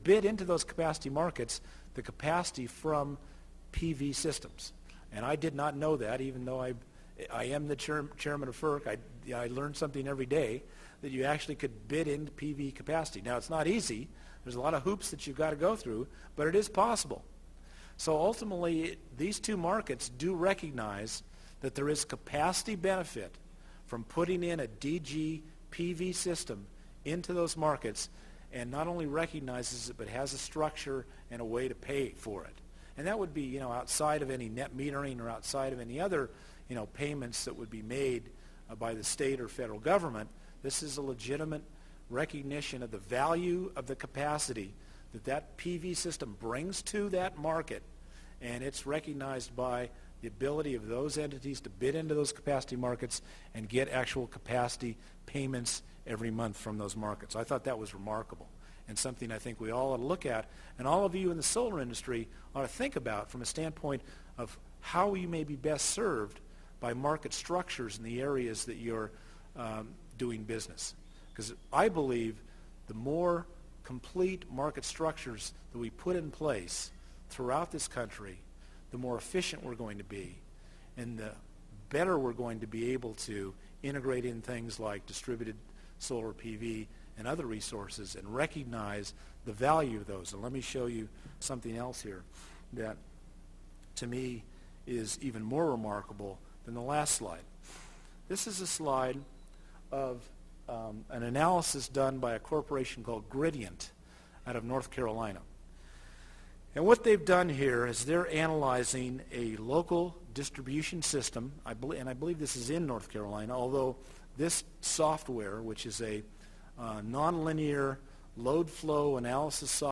bid into those capacity markets the capacity from PV systems. And I did not know that, even though I am the chairman of FERC. I learned something every day, that you actually could bid into PV capacity. Now, it's not easy. There's a lot of hoops that you've got to go through, but it is possible. So ultimately, these two markets do recognize that there is capacity benefit from putting in a DG PV system into those markets, and not only recognizes it, but has a structure and a way to pay for it. And that would be, outside of any net metering or outside of any other, payments that would be made by the state or federal government. This is a legitimate recognition of the value of the capacity that PV system brings to that market, and it's recognized by the ability of those entities to bid into those capacity markets and get actual capacity payments every month from those markets. I thought that was remarkable and something I think we all ought to look at, and all of you in the solar industry ought to think about from a standpoint of how you may be best served by market structures in the areas that you're doing business. Because I believe the more complete market structures that we put in place throughout this country, the more efficient we're going to be, and the better we're going to be able to integrate in things like distributed solar PV and other resources and recognize the value of those. And let me show you something else here that to me is even more remarkable than the last slide. This is a slide of an analysis done by a corporation called Gradient out of North Carolina. And what they've done here is they're analyzing a local distribution system, and I believe this is in North Carolina, although this software, which is a nonlinear load flow analysis software,